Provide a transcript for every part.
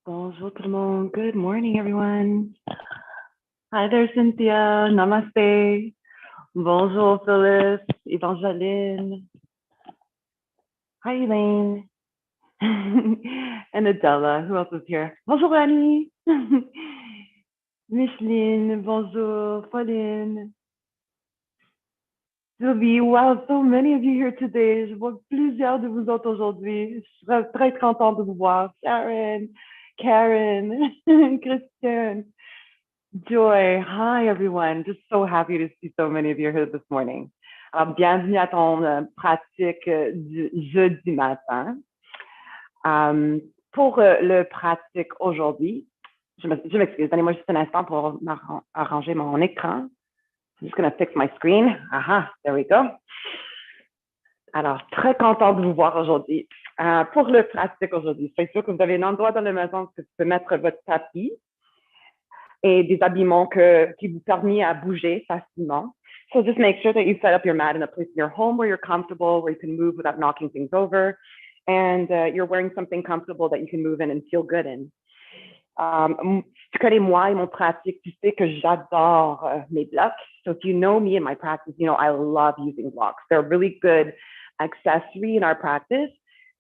Bonjour tout le monde. Good morning, everyone. Hi there, Cynthia. Namaste. Bonjour, Phyllis. Evangeline. Hi, Elaine. And Adela. Who else is here? Bonjour, Annie. Micheline. Bonjour, Pauline. Sylvie. Wow, so many of you here today. Je vois plusieurs de vous autres aujourd'hui. Je suis très contente de vous voir. Sharon, Karen, Christian. Joy, hi everyone. Just so happy to see so many of you here this morning. Alors, bienvenue à ton pratique du jeudi matin. Pour le pratique aujourd'hui, je m'excuse, donnez-moi juste un instant pour arranger mon écran. I'm just going to fix my screen. Aha, there we go. Alors, très contente de vous voir aujourd'hui. Pour le pratique aujourd'hui, c'est sûr que vous avez un endroit dans la maison que vous pouvez mettre votre tapis et des habillements qui vous permettent à bouger facilement. So just make sure that you set up your mat in a place in your home where you're comfortable, where you can move without knocking things over, and you're wearing something comfortable that you can move in and feel good in. Tu connais moi et mon pratique, tu sais que j'adore mes blocs. So if you know me and my practice, you know I love using blocks. They're a really good accessory in our practice.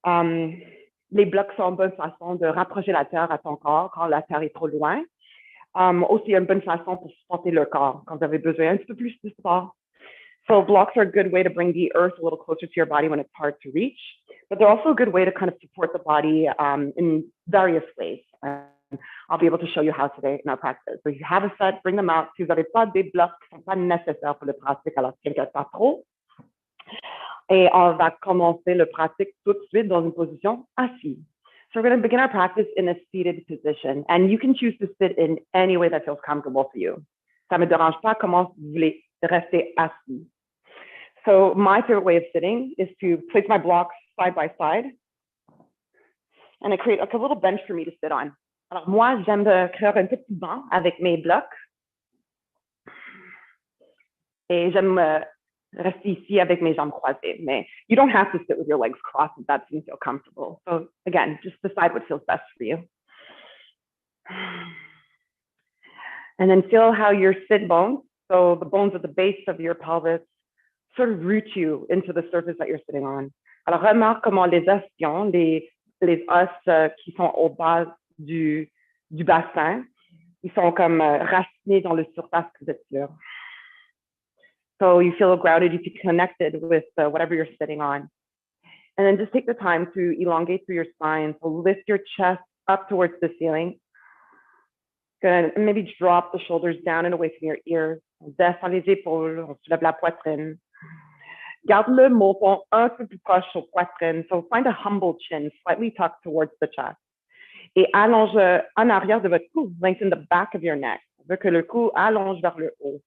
Les blocs sont une bonne façon de rapprocher la terre à ton corps quand la terre est trop loin. Aussi une bonne façon pour supporter le corps quand vous avez besoin un petit peu plus de support. So blocks are a good way to bring the earth a little closer to your body when it's hard to reach, but they're also a good way to kind of support the body in various ways. I'll be able to show you how today in our practice. So if you have a set, bring them out. Si vous n'avez pas des blocs qui ne sont pas nécessaires pour le pratique, alors ne t'inquiète pas trop. Et on va commencer le pratique tout de suite dans une position assise. So we're going to begin our practice in a seated position, and you can choose to sit in any way that feels comfortable for you. Ça me dérange pas comment vous voulez rester assis. So my favorite way of sitting is to place my blocks side by side, and I create like a little bench for me to sit on. Alors moi, j'aime créer un petit banc avec mes blocs, et j'aime rester ici avec mes jambes croisées. Mais you don't have to sit with your legs crossed if that doesn't feel comfortable. So again, just decide what feels best for you. And then feel how your sit bones, so the bones at the base of your pelvis, sort of root you into the surface that you're sitting on. Alors remarque comment les ossions, les os qui sont au bas du bassin, ils sont comme racinés dans la surface que vous êtes sur. So you feel grounded, you feel connected with whatever you're sitting on. And then just take the time to elongate through your spine. So lift your chest up towards the ceiling. Good. And maybe drop the shoulders down and away from your ears. On descend les épaules, on soulève la poitrine. Garde le menton un peu plus proche aux poitrines. So find a humble chin, slightly tucked towards the chest. Et allonge en arrière de votre cou. Lengthen the back of your neck. On veut que le cou allonge vers le haut.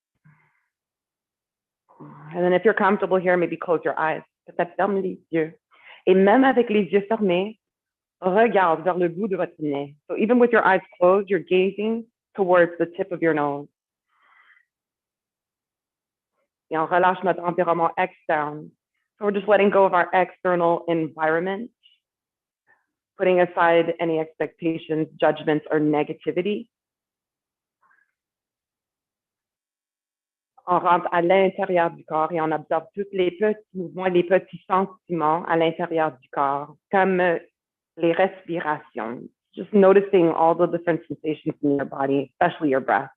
And then if you're comfortable here, maybe close your eyes. Peut-être ferme les yeux. Et même avec les yeux fermés, regarde vers le bout de votre nez. So even with your eyes closed, you're gazing towards the tip of your nose. Et on relâche notre environnement externe. So we're just letting go of our external environment, putting aside any expectations, judgments, or negativity. On rentre à l'intérieur du corps et on observe tous les petits mouvements, les petits sentiments à l'intérieur du corps, comme les respirations. Just noticing all the different sensations in your body, especially your breath.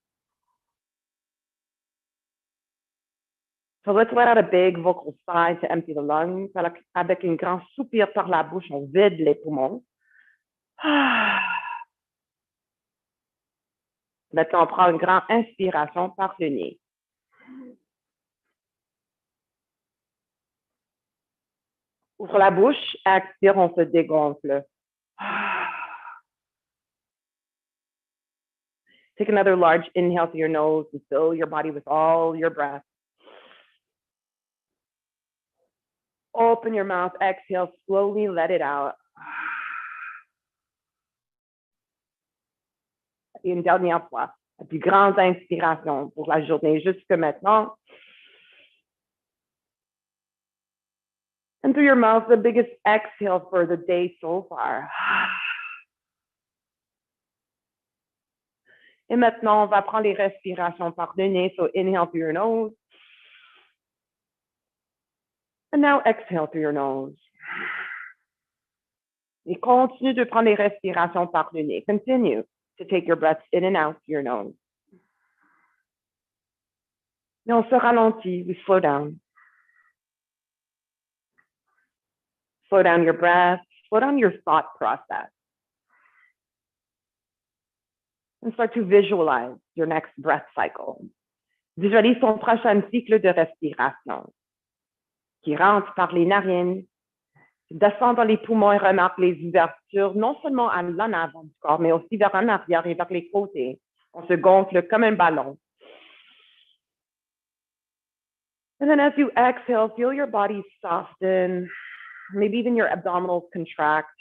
So let's let out a big vocal sigh to empty the lungs. Avec un grand soupir par la bouche, on vide les poumons. Maintenant, on prend une grande inspiration par le nez. Ouvre la bouche, expire, on se dégonfle. Take another large inhale through your nose and fill your body with all your breath. Open your mouth, exhale, slowly let it out. Et une dernière fois, la plus grande inspiration pour la journée jusque maintenant. And through your mouth, the biggest exhale for the day so far. Et maintenant, on va prendre les respirations par le nez. So inhale through your nose. And now exhale through your nose. Et continue de prendre les respirations par le nez. Continue to take your breaths in and out through your nose. Et on se ralentit. We slow down. Slow down your breath. Slow down your thought process. And start to visualize your next breath cycle. Visualise ton prochain cycle de respiration qui rentre par les narines, descend dans les poumons et remarque les ouvertures, non seulement à l'en avant du corps, mais aussi vers en arrière et vers les côtés. On se gonfle comme un ballon. And then as you exhale, feel your body soften, maybe even your abdominals contract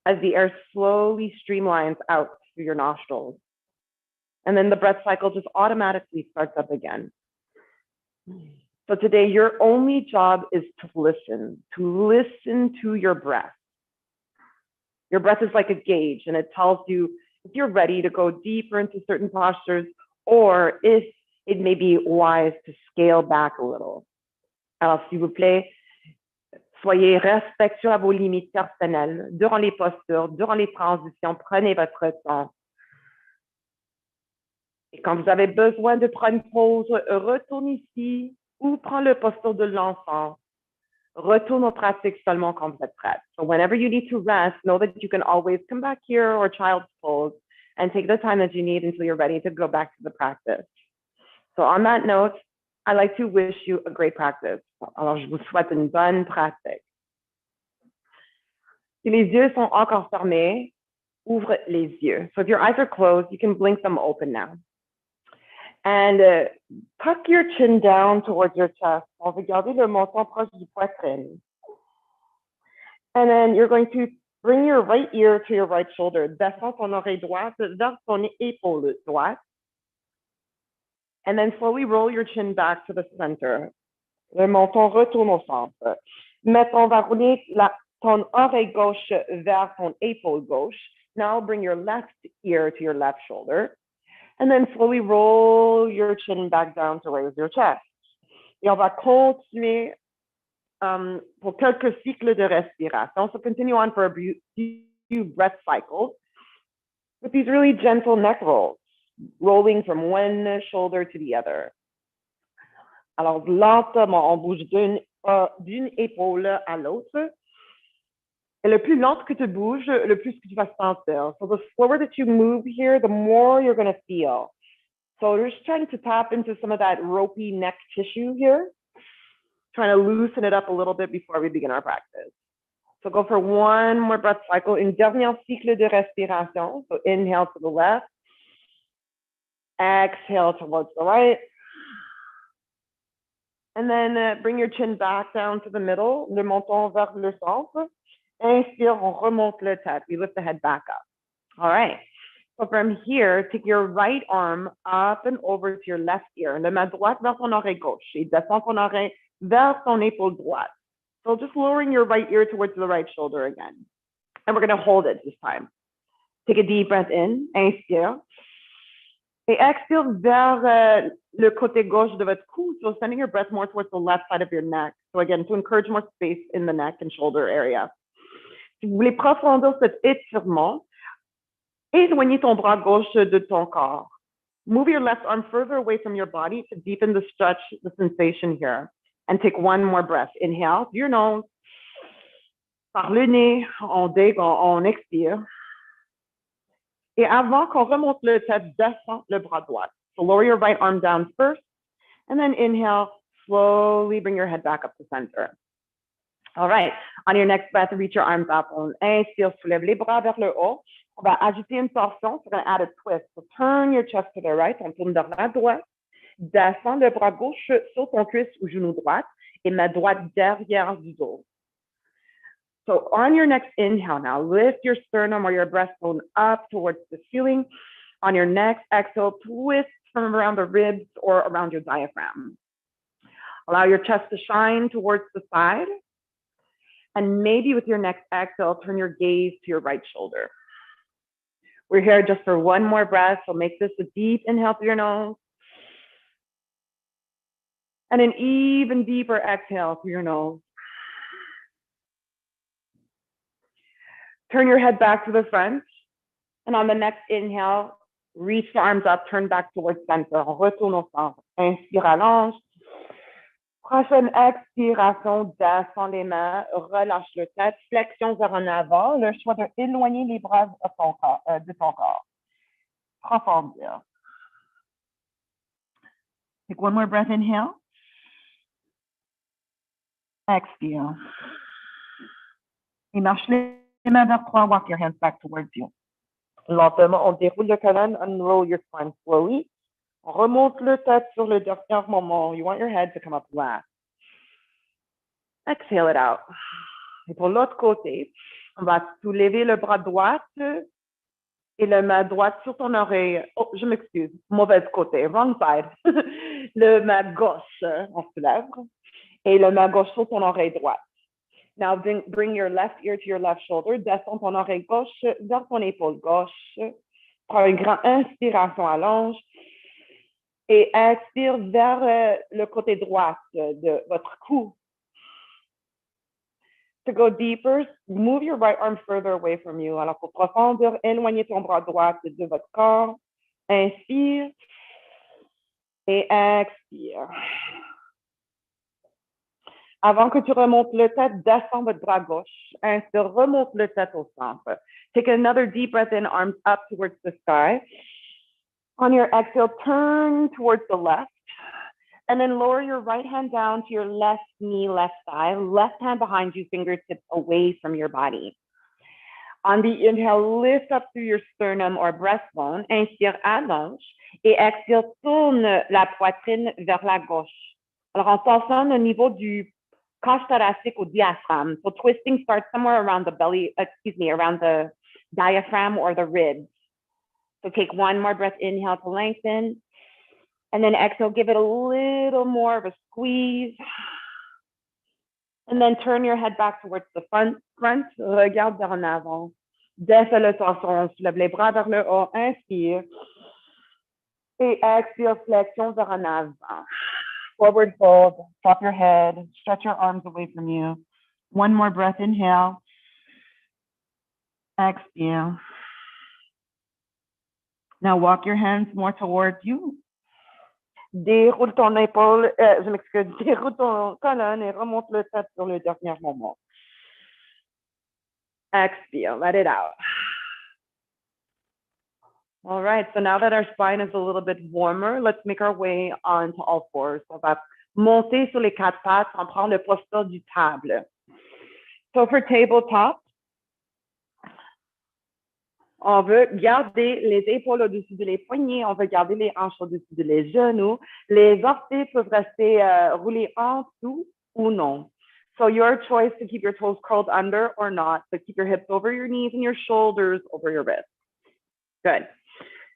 as the air slowly streamlines out through your nostrils. And then the breath cycle just automatically starts up again. So today, your only job is to listen to your breath. Your breath is like a gauge, and it tells you if you're ready to go deeper into certain postures, or if it may be wise to scale back a little. Alors, s'il vous plaît, soyez respectueux à vos limites personnelles durant les postures, durant les transitions. Prenez votre temps. Et quand vous avez besoin de prendre une pause, retourne ici ou prends le posture de l'enfant. Retourne aux pratiques seulement quand vous êtes prête. So whenever you need to rest, know that you can always come back here or child's pose and take the time that you need until you're ready to go back to the practice. So on that note, I'd like to wish you a great practice. Alors, je vous souhaite une bonne pratique. Si les yeux sont encore fermés, ouvre les yeux. So if your eyes are closed, you can blink them open now. And tuck your chin down towards your chest. On va garder le menton proche du poitrine. And then you're going to bring your right ear to your right shoulder. Descends ton oreille droite vers ton épaule droite. And then slowly roll your chin back to the center. Le menton retourne au centre. Maintenant, on va rouler ton oreille gauche vers ton épaule gauche. Now bring your left ear to your left shoulder. And then slowly roll your chin back down to raise your chest. Et on va continuer pour quelques cycles de respiration. So continue on for a few breath cycles with these really gentle neck rolls, rolling from one shoulder to the other. Alors, lentement, on bouge d'une épaule à l'autre. Et le plus lent que tu bouges, le plus que tu vas sentir. So the slower that you move here, the more you're going to feel. So you're just trying to tap into some of that ropey neck tissue here, trying to loosen it up a little bit before we begin our practice. So go for one more breath cycle. Une dernière cycle de respiration. So inhale to the left. Exhale towards the right. And then bring your chin back down to the middle, le menton vers le centre. Inspire, on remonte le tête. We lift the head back up. All right. So from here, take your right arm up and over to your left ear. Le main droite vers ton oreille gauche. Et descends ton oreille vers ton épaule droite. So just lowering your right ear towards the right shoulder again. And we're going to hold it this time. Take a deep breath in. Inspire. Et expire vers le côté gauche de votre cou. So sending your breath more towards the left side of your neck. So again, to encourage more space in the neck and shoulder area. Si vous voulez profondir cet étirement, éloignez ton bras gauche de ton corps. Move your left arm further away from your body to deepen the stretch, the sensation here. And take one more breath. Inhale through your nose. Par le nez, on expire. Et avant qu'on remonte le tête, descends le bras droit. So lower your right arm down first. And then inhale, slowly bring your head back up to center. All right. On your next breath, reach your arms up. On inspire, soulève les bras vers le haut. On va ajouter une torsion. We're going to add a twist. So turn your chest to the right. On tourne vers la droite. Descends le bras gauche sur ton cuisse ou genou droite et main droite derrière du dos. So on your next inhale now, lift your sternum or your breastbone up towards the ceiling. On your next exhale, twist from around the ribs or around your diaphragm. Allow your chest to shine towards the side. And maybe with your next exhale, turn your gaze to your right shoulder. We're here just for one more breath, so make this a deep inhale through your nose. And an even deeper exhale through your nose. Turn your head back to the front. And on the next inhale, reach the arms up, turn back towards center. On retourne au centre. Inspire, allonge. Prochaine expiration, descends les mains, relâche le tête, flexion vers en avant, le choix de éloigner les bras de ton corps. Profondir. Take one more breath, inhale. Expire. Et marche les mains vers toi, walk your hands back towards you. Lentement, on déroule le colonne, unroll your spine slowly. On remonte le tête sur le dernier moment. You want your head to come up last. Exhale it out. Et pour l'autre côté, on va soulever le bras droit et la main droite sur ton oreille. Oh, je m'excuse, mauvais côté, wrong side. Le main gauche, on se lève. Et le main gauche sur ton oreille droite. Now bring your left ear to your left shoulder. Descends ton oreille gauche vers ton épaule gauche. Prends une grande inspiration, allonge. Et expire vers le côté droit de votre cou. To go deeper, move your right arm further away from you. Alors, pour profondir, éloignez ton bras droit de votre corps. Inspire et expire. Avant que tu remontes le tête, descends votre bras gauche. Inspire, remonte le tête au centre. Take another deep breath in, arms up towards the sky. On your exhale, turn towards the left. And then lower your right hand down to your left knee, left thigh. Left hand behind you, fingertips away from your body. On the inhale, lift up through your sternum or breastbone. Inspire, allonge. Et expire, tourne la poitrine vers la gauche. Alors, en passant au niveau du cage thoracique au diaphragme. So twisting starts somewhere around the belly, around the diaphragm or the ribs. So take one more breath, inhale to lengthen. And then exhale, give it a little more of a squeeze. And then turn your head back towards the front. Regarde vers en avant. Descends le torsion, soulève les bras vers le haut, inspire. Et expire, flexion vers en avant. Forward fold, drop your head, stretch your arms away from you. One more breath, inhale. Exhale. Now walk your hands more towards you. Déroule ton épaule, déroule ton colonne et remonte le tête sur le dernier moment. Exhale, let it out. All right, so now that our spine is a little bit warmer, let's make our way onto all fours. On va monter sur les quatre pattes, on prend le posture du table. So for tabletop, on veut garder les épaules au-dessus de les poignets, on veut garder les hanches au-dessus de les genoux. Les orteils peuvent rester roulés en dessous ou non. So your choice to keep your toes curled under or not, but keep your hips over your knees and your shoulders over your wrists. Good.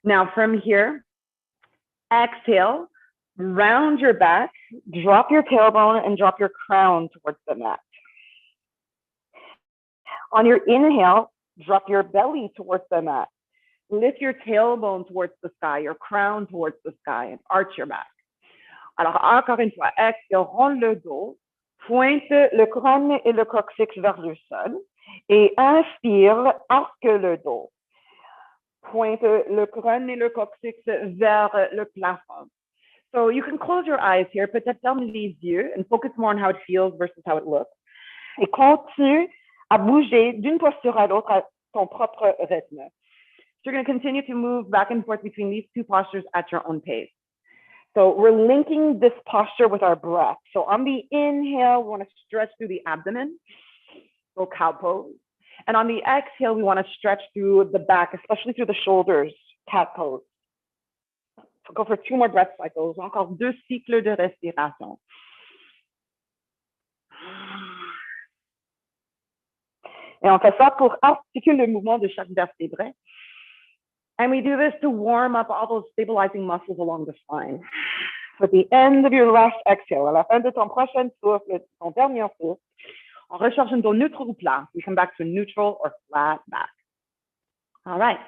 Now from here, exhale, round your back, drop your tailbone and drop your crown towards the mat. On your inhale, drop your belly towards the mat. Lift your tailbone towards the sky, your crown towards the sky, and arch your back. Alors, encore une fois, exhale, ronde le dos, pointe le crâne et le coccyx vers le sol, et inspire, arque le dos. Pointe le crâne et le coccyx vers le plafond. So you can close your eyes here, peut-être ferme les yeux, and focus more on how it feels versus how it looks. Et continue à bouger d'une posture à l'autre à ton propre rythme. So you're going to continue to move back and forth between these two postures at your own pace. So we're linking this posture with our breath. So on the inhale, we want to stretch through the abdomen, so cow pose. And on the exhale, we want to stretch through the back, especially through the shoulders, cat pose. So go for 2 more breath cycles, encore 2 cycles de respiration. Et on fait ça pour articuler le mouvement de chaque vertébré. And we do this to warm up all those stabilizing muscles along the spine. So at the end of your last exhale, à la fin de ton prochain souffle, ton dernier souffle, on recharge une dos neutral ou plat. We come back to neutral or flat back. All right.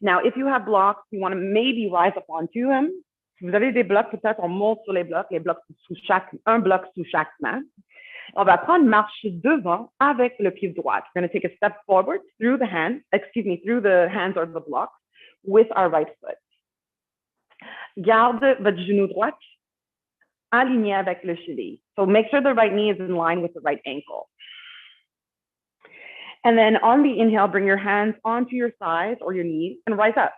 Now, if you have blocks, you want to maybe rise up onto them. Si vous avez des blocs, peut-être on monte sur les blocs sous un bloc sous chaque main. On va prendre marche devant avec le pied droit. We're going to take a step forward through the hands or the blocks with our right foot. Garde votre genou droit aligné avec le cheville. So make sure the right knee is in line with the right ankle. And then on the inhale, bring your hands onto your thighs or your knees and rise up.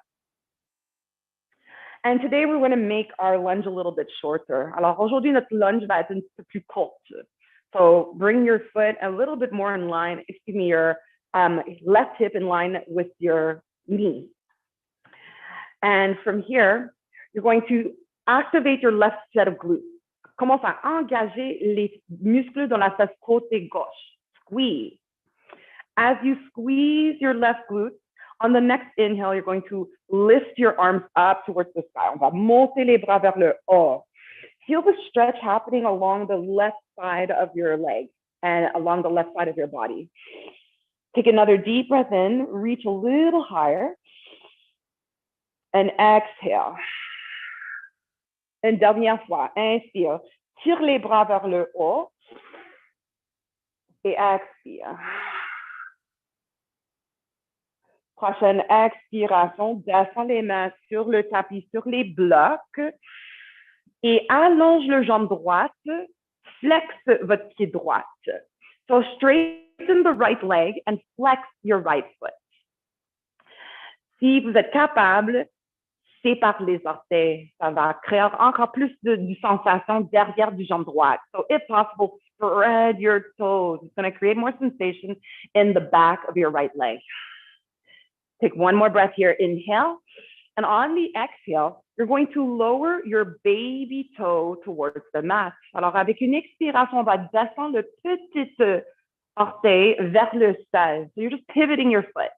And today we're going to make our lunge a little bit shorter. Alors aujourd'hui, notre lunge va être un peu plus courte. So bring your foot a little bit more in line, your left hip in line with your knee. And from here, you're going to activate your left set of glutes. Commence à engager les muscles dans la face côté gauche. Squeeze. As you squeeze your left glute, on the next inhale, you're going to lift your arms up towards the sky. On va monter les bras vers le haut. Feel the stretch happening along the left side of your leg and along the left side of your body. Take another deep breath in, reach a little higher, and exhale. Une dernière fois, inspire, tire les bras vers le haut et expire. Prochaine expiration, descends les mains sur le tapis, sur les blocs et allonge le jambe droite, flexe votre pied droit. So straighten the right leg and flex your right foot. Si vous êtes capable, c'est par les orteils. Ça va créer encore plus de sensation derrière du jambe droite. So if possible, spread your toes. It's going to create more sensation in the back of your right leg. Take one more breath here. Inhale. And on the exhale, you're going to lower your baby toe towards the mat. Alors, avec une expiration, on va descendre le petit orteil vers le sol. So you're just pivoting your foot.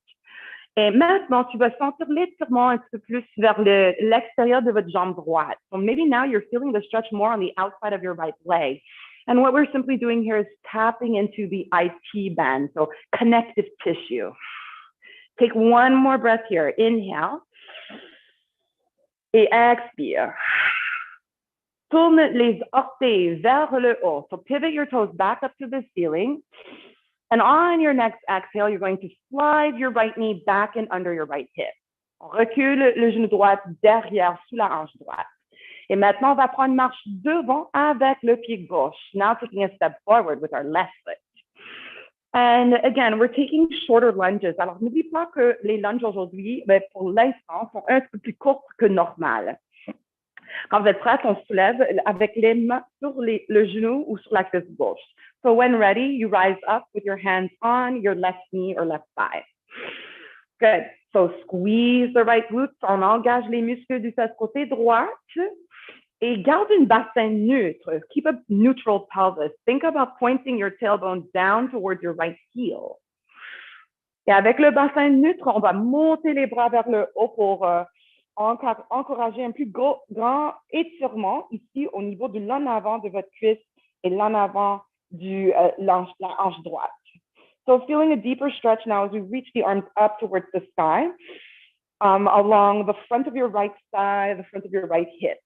Et maintenant, tu vas sentir l'étirement un petit peu plus vers l'extérieur de votre jambe droite. So maybe now you're feeling the stretch more on the outside of your right leg. And what we're simply doing here is tapping into the IT band, so connective tissue. Take one more breath here. Inhale. Et expire. Tourne les orteils vers le haut. So pivot your toes back up to the ceiling. And on your next exhale, you're going to slide your right knee back and under your right hip. On recule le genou droit derrière, sous la hanche droite. Et maintenant, on va prendre marche devant avec le pied gauche. Now taking a step forward with our left foot. And again, we're taking shorter lunges. Alors, n'oublie pas que les lunges aujourd'hui, pour l'instant, sont un peu plus courtes que normal. Quand vous êtes prêts, on se soulève avec les mains sur le genou ou sur la cuisse gauche. So when ready, you rise up with your hands on your left knee or left thigh. Good. So squeeze the right glutes. On engage les muscles du côté droit. Et garde une bassin neutre. Keep a neutral pelvis. Think about pointing your tailbone down towards your right heel. Et avec le bassin neutre, on va monter les bras vers le haut pour encourager un plus grand étirement ici au niveau de l'en avant de votre cuisse et l'en avant de la hanche droite. So feeling a deeper stretch now as we reach the arms up towards the sky, along the front of your right thigh, the front of your right hip.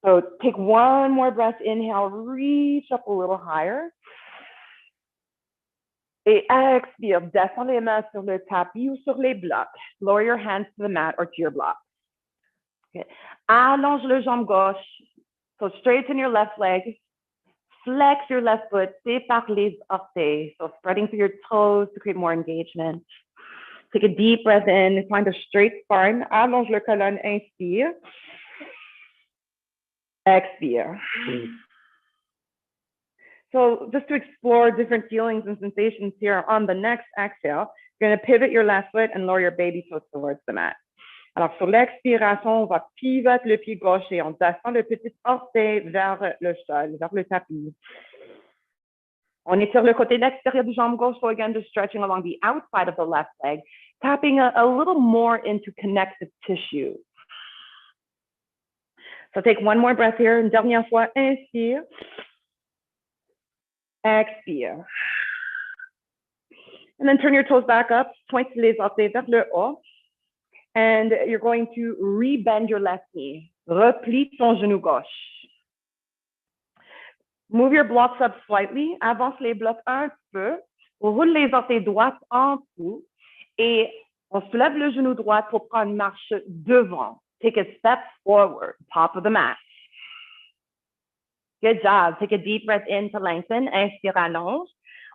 So take one more breath, inhale, reach up a little higher. Et expire, descends les mains sur le tapis ou sur les blocs. Lower your hands to the mat or to your block. Okay. Allonge le jambe gauche. So straighten your left leg. Flex your left foot, sépare les orteils. So spreading through your toes to create more engagement. Take a deep breath in, find a straight spine. Allonge le colonne, inspire. Expire. So just to explore different feelings and sensations here on the next exhale, you're going to pivot your left foot and lower your baby toes towards the mat. Alors, sur l'expiration, on va pivoter le pied gauche et on descend le petit orteil vers le sol, vers le tapis. On étire le côté extérieur du jambe gauche, so again, just stretching along the outside of the left leg, tapping a little more into connective tissue. So take one more breath here. Une dernière fois, inspire. Expire. And then turn your toes back up, point les orteils vers le haut. And you're going to rebend your left knee. Replie ton genou gauche. Move your blocks up slightly. Avance les blocs un peu. Roule les orteils droites en dessous. Et on soulève le genou droit pour prendre une marche devant. Take a step forward, top of the mat. Good job. Take a deep breath in to lengthen. Inspire, allonge.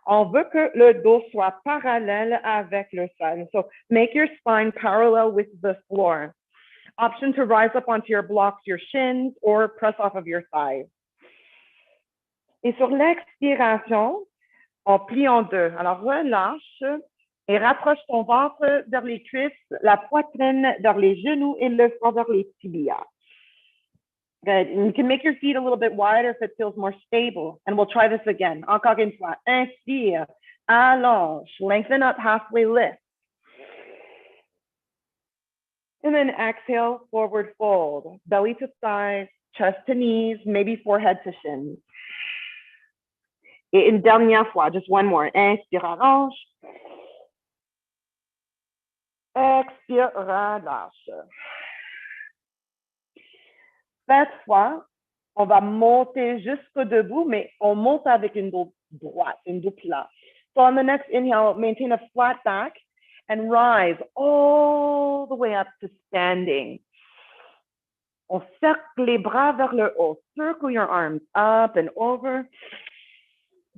On veut que le dos soit parallèle avec le sol. So make your spine parallel with the floor. Option to rise up onto your blocks, your shins, or press off of your thighs. Et sur l'expiration, on plie en deux. Alors, relâche et rapproche ton ventre vers les cuisses, la poitrine vers les genoux et le front vers les tibias. Good. And you can make your feet a little bit wider if it feels more stable. And we'll try this again. Encore une fois. Inspire, allonge, lengthen up, halfway lift. And then exhale, forward fold. Belly to thighs, chest to knees, maybe forehead to shins. Et une dernière fois, just one more. Inspire, allonge. Expire, relâche. Cette fois, on va monter jusqu'au debout, mais on monte avec une dos droite, une dos plat. So on the next inhale, maintain a flat back and rise all the way up to standing. On cercle les bras vers le haut. Circle your arms up and over.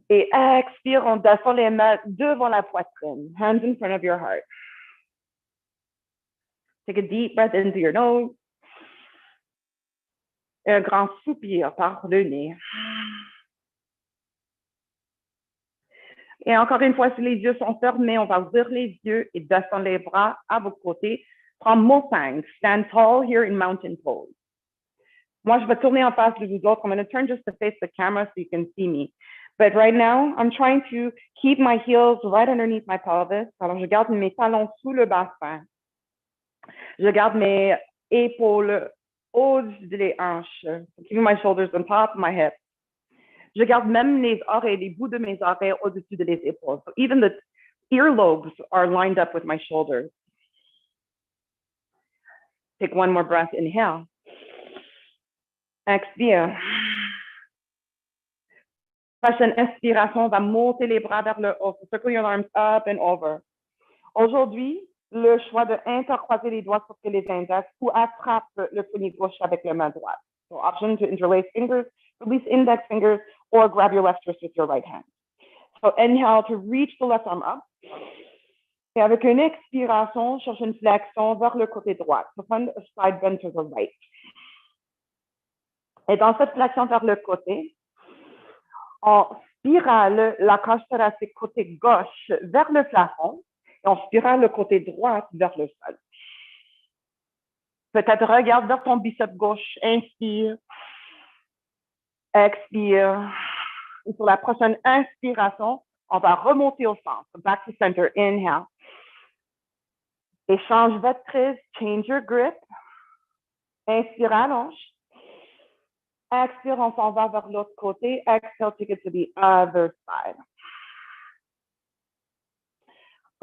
Et expire, on descend les mains devant la poitrine. Hands in front of your heart. Take a deep breath into your nose. Et un grand soupir par le nez. Et encore une fois, si les yeux sont fermés, on va ouvrir les yeux et descendre les bras à vos côtés. Prends montagne. Stand tall here in mountain pose. Moi, je vais tourner en face de vous autres. I'm going to turn just to face the camera so you can see me. But right now, I'm trying to keep my heels right underneath my pelvis. Alors, je garde mes talons sous le bassin. Je garde mes épaules au-dessus des hanches. Keeping my shoulders on top of my hips. Je garde même les oreilles, les bouts de mes oreilles au-dessus des épaules. So even the earlobes are lined up with my shoulders. Take one more breath. Inhale. Expire. Prochaine inspiration, on va monter les bras vers le haut. So circle your arms up and over. Aujourd'hui, le choix de intercroiser les doigts sur les index ou attrape le poignet gauche avec la main droite. So option to interlace fingers, release index fingers, or grab your left wrist with your right hand. So inhale to reach the left arm up. Et avec une expiration, cherche une flexion vers le côté droit. So find a side bend to the right. Et dans cette flexion vers le côté, on spirale la cage thoracique côté gauche vers le plafond et on spirale le côté droit vers le sol. Peut-être regarde vers ton biceps gauche, inspire, expire. Et sur la prochaine inspiration, on va remonter au centre, back to center, inhale. Et change votre prise, change your grip. Inspire, allonge. Expire, on s'en va vers l'autre côté. Exhale, take it to the other side.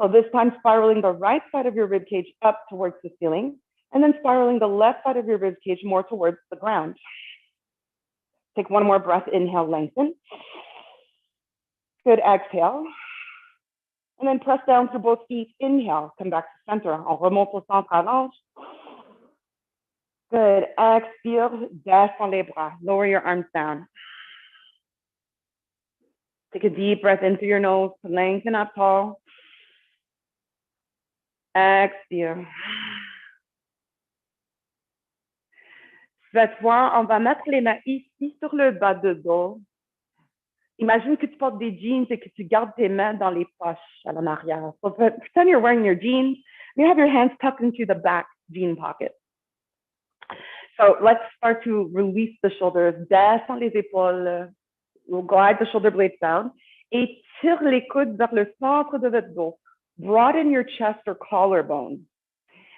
So this time, spiraling the right side of your rib cage up towards the ceiling, and then spiraling the left side of your rib cage more towards the ground. Take one more breath, inhale, lengthen. Good, exhale. And then press down through both feet, inhale, come back to center. On remonte au centre, allonge. Good, expire, descend les bras, lower your arms down. Take a deep breath into your nose, lengthen up tall. Expire. Cette fois, on va mettre les mains ici sur le bas de dos. Imagine que tu portes des jeans et que tu gardes tes mains dans les poches à l'en arrière. So pretend you're wearing your jeans. You have your hands tucked into the back jean pocket. So let's start to release the shoulders. Descends les épaules. We'll glide the shoulder blades down. Et tire les coudes vers le centre de votre dos. Broaden your chest or collarbone.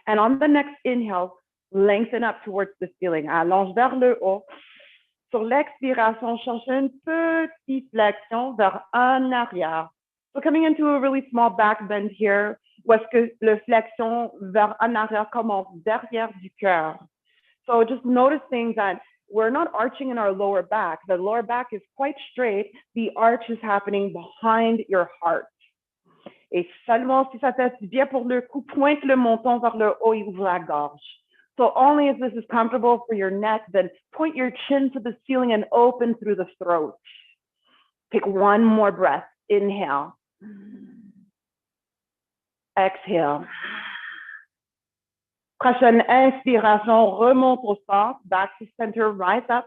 And on the next inhale, lengthen up towards the ceiling. Allonge vers le haut. Sur l'expiration, cherche une petite flexion vers en arrière. So coming into a really small back bend here, où est-ce que le flexion vers en arrière commence derrière du cœur. So just noticing that we're not arching in our lower back. The lower back is quite straight. The arch is happening behind your heart. Et seulement si ça fait bien pour le cou, pointe le menton vers le haut et ouvre la gorge. So only if this is comfortable for your neck, then point your chin to the ceiling and open through the throat. Take one more breath. Inhale. Exhale. Prochaine inspiration, remonte au centre, back to center, rise up.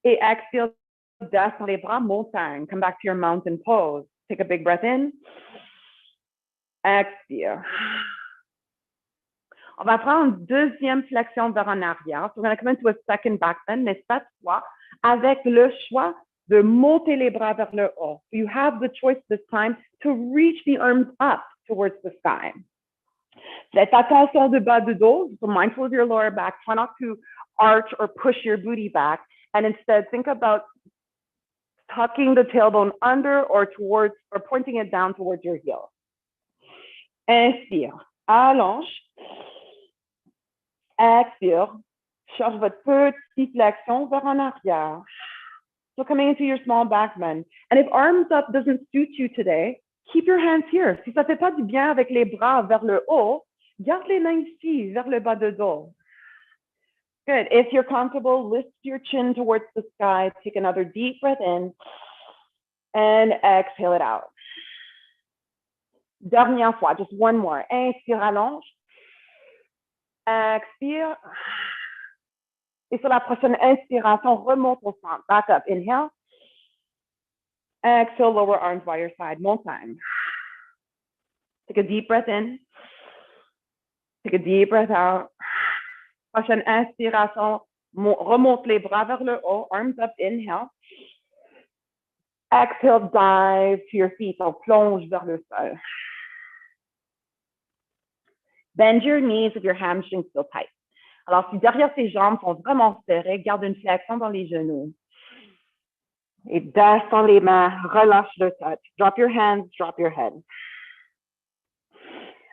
Et exhale, descends les bras, montagne. Come back to your mountain pose. Take a big breath in. Expire. On va prendre une deuxième flexion vers en arrière. So we're going to come into a second back bend, mais cette fois, avec le choix de monter les bras vers le haut. So you have the choice this time to reach the arms up towards the sky. Faites attention de bas de dos. So mindful of your lower back. Try not to arch or push your booty back. And instead, think about tucking the tailbone under or towards, or pointing it down towards your heel. Inspire. Allonge. Expire. Cherche votre petite flexion vers en arrière. So coming into your small back bend. And if arms up doesn't suit you today, keep your hands here. Si ça ne fait pas du bien avec les bras vers le haut, garde les mains ici, vers le bas de dos. Good. If you're comfortable, lift your chin towards the sky. Take another deep breath in and exhale it out. Dernière fois, just one more. Inspire, allonge. Expire. Et sur la prochaine inspiration, remonte au centre. Back up. Inhale. Exhale, lower arms by your side. Montagne. Take a deep breath in. Take a deep breath out. Prochaine inspiration, remonte les bras vers le haut. Arms up. Inhale. Exhale, dive to your feet. So plonge vers le sol. Bend your knees if your hamstrings feel tight. Alors, si derrière tes jambes sont vraiment serrées, garde une flexion dans les genoux. Et descends les mains, relâche le touch. Drop your hands, drop your head.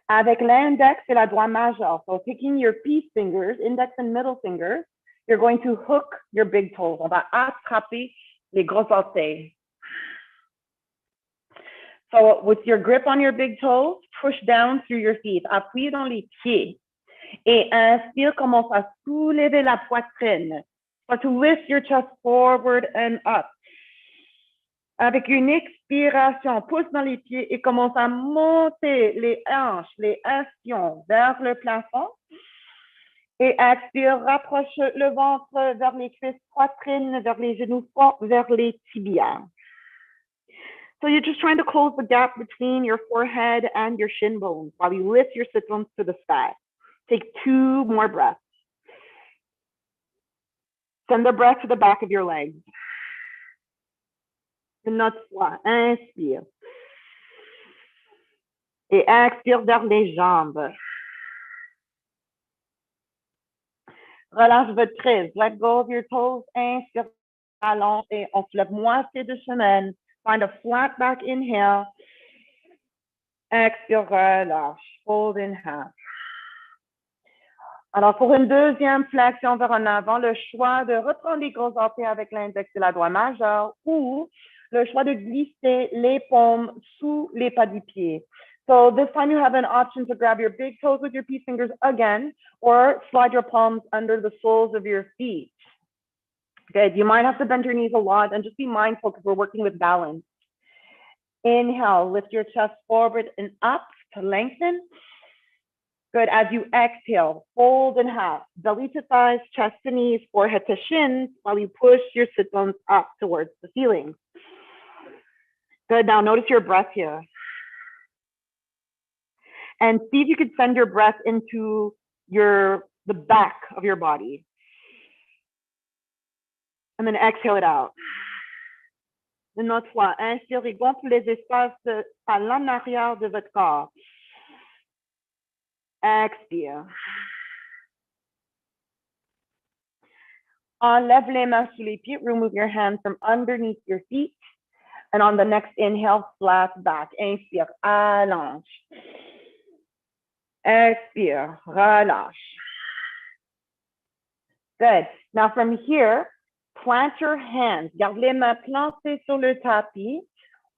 Avec l'index et la doigt majeur, so taking your peace fingers, index and middle fingers, you're going to hook your big toes. On va attraper les gros orteils. So with your grip on your big toes, push down through your feet. Appuyez dans les pieds. Et inspire, commence à soulever la poitrine. Start to lift your chest forward and up. Avec une expiration, pousse dans les pieds et commence à monter les hanches, les ischions vers le plafond. Et expire, rapproche le ventre vers les cuisses, poitrine, vers les genoux, vers les tibias. So you're just trying to close the gap between your forehead and your shin bones while you lift your sit bones to the sky. Take 2 more breaths. Send the breath to the back of your legs. Une autre fois, inspire. Et expire vers les jambes. Relâche votre prise. Let go of your toes. Inspire, allonge et on soulève moitié de chemin. Find a flat back inhale. Expire, relâche. Fold in half. Alors, pour une deuxième flexion vers en avant, le choix de reprendre les gros orteils avec l'index et la doigt majeur ou le choix de glisser les paumes sous les pas du pied. So this time you have an option to grab your big toes with your peace fingers again, or slide your palms under the soles of your feet. Good. You might have to bend your knees a lot and just be mindful because we're working with balance. Inhale, lift your chest forward and up to lengthen. Good. As you exhale, fold in half, belly to thighs, chest to knees, forehead to shins, while you push your sit bones up towards the ceiling. Good. Now notice your breath here. And see if you could send your breath into the back of your body. And then exhale it out. Une autre fois, inspirez, gonfle les espaces à l'arrière de votre corps. Expire. Enlève les mains sous les pieds. Remove your hands from underneath your feet. And on the next inhale, flat back. Inspire, allonge. Expire, relâche. Good. Now from here, plant your hands. Garde les mains plantées sur le tapis.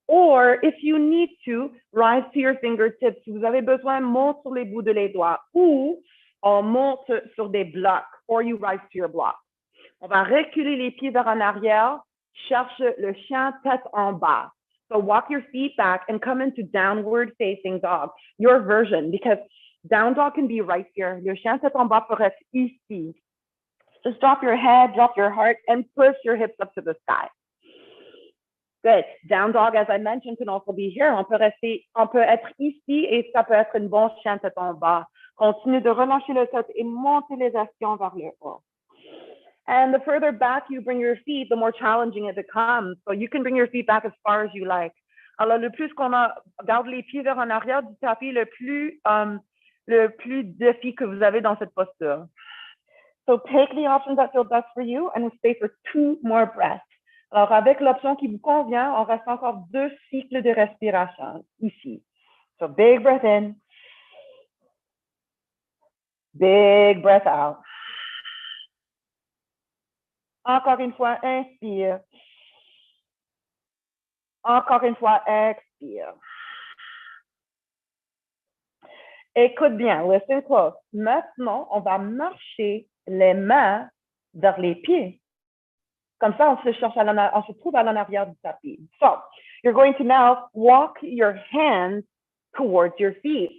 Or, if you need to, rise to your fingertips. Si vous avez besoin, monte sur les bouts de les doigts. Ou on monte sur des blocs. Or you rise to your block. On va reculer les pieds vers en arrière. Cherche le chien tête en bas. So walk your feet back and come into downward facing dog. Your version, because down dog can be right here. Le chien tête en bas peut être ici. Just drop your head, drop your heart, and push your hips up to the sky. Good. Down dog, as I mentioned, can also be here. On peut être ici et ça peut être une bonne chien tête en bas. Continue de relâcher le tête et monter les actions vers le haut. And the further back you bring your feet, the more challenging it becomes. So you can bring your feet back as far as you like. Alors, le plus qu'on garde les pieds vers en arrière du tapis, le plus défi que vous avez dans cette posture. So take the options that feel best for you and we'll stay for 2 more breaths. Alors, avec l'option qui vous convient, on reste encore 2 cycles de respiration ici. So big breath in. Big breath out. Encore une fois, inspire. Encore une fois, expire. Écoute bien, listen close. Maintenant, on va marcher les mains vers les pieds. Comme ça, on se trouve à l'en arrière du tapis. So, you're going to now walk your hands towards your feet.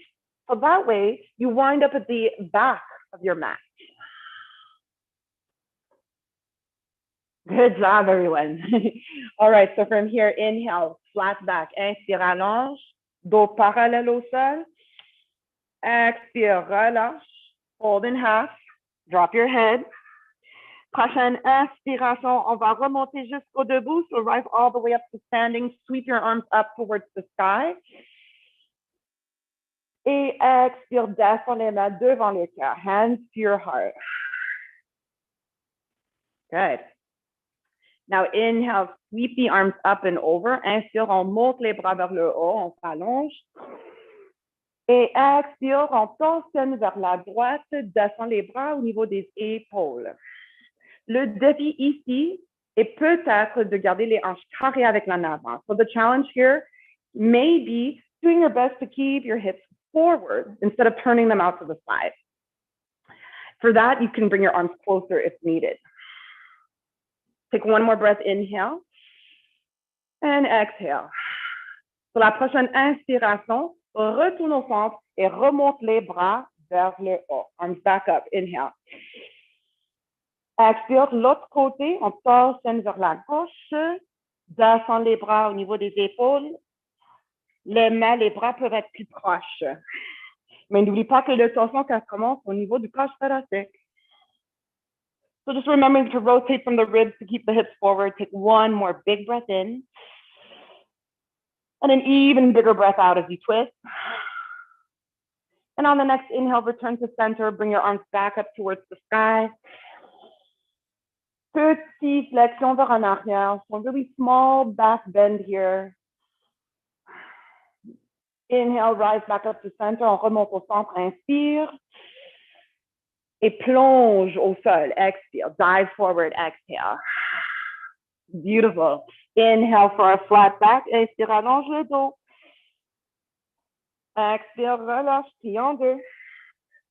So that way, you wind up at the back of your mat. Good job, everyone. All right, so from here, inhale, flat back. Inspire, allonge, dos parallèle au sol. Expire, relâche, fold in half, drop your head. Prochaine inspiration, on va remonter jusqu'au debout, so rise all the way up to standing, sweep your arms up towards the sky. Et expire, descends les mains devant le cœur, hands to your heart. Good. Now inhale, sweep the arms up and over. Inspire, on monte les bras vers le haut, on s'allonge. Et expire, on tensionne vers la droite, descend les bras au niveau des épaules. Le défi ici est peut-être de garder les hanches carrées avec l'en avant. So the challenge here may be doing your best to keep your hips forward instead of turning them out to the side. For that, you can bring your arms closer if needed. Take one more breath, inhale, and exhale. Pour la prochaine inspiration, retourne au centre et remonte les bras vers le haut. Arms back up, inhale. Expire, l'autre côté, on torsionne vers la gauche, descend les bras au niveau des épaules. Les mains, les bras peuvent être plus proches. Mais n'oublie pas que le torsion, ça commence au niveau du cage thoracique. So just remember to rotate from the ribs to keep the hips forward. Take one more big breath in. And an even bigger breath out as you twist. And on the next inhale, return to center. Bring your arms back up towards the sky. Petite flexion vers en arrière. So a really small back bend here. Inhale, rise back up to center. On remonte au centre, inspire. Et plonge au sol, exhale. Dive forward, exhale. Beautiful. Inhale for a flat back. Inspire, allonge le dos. Expire, relâche, plie en deux.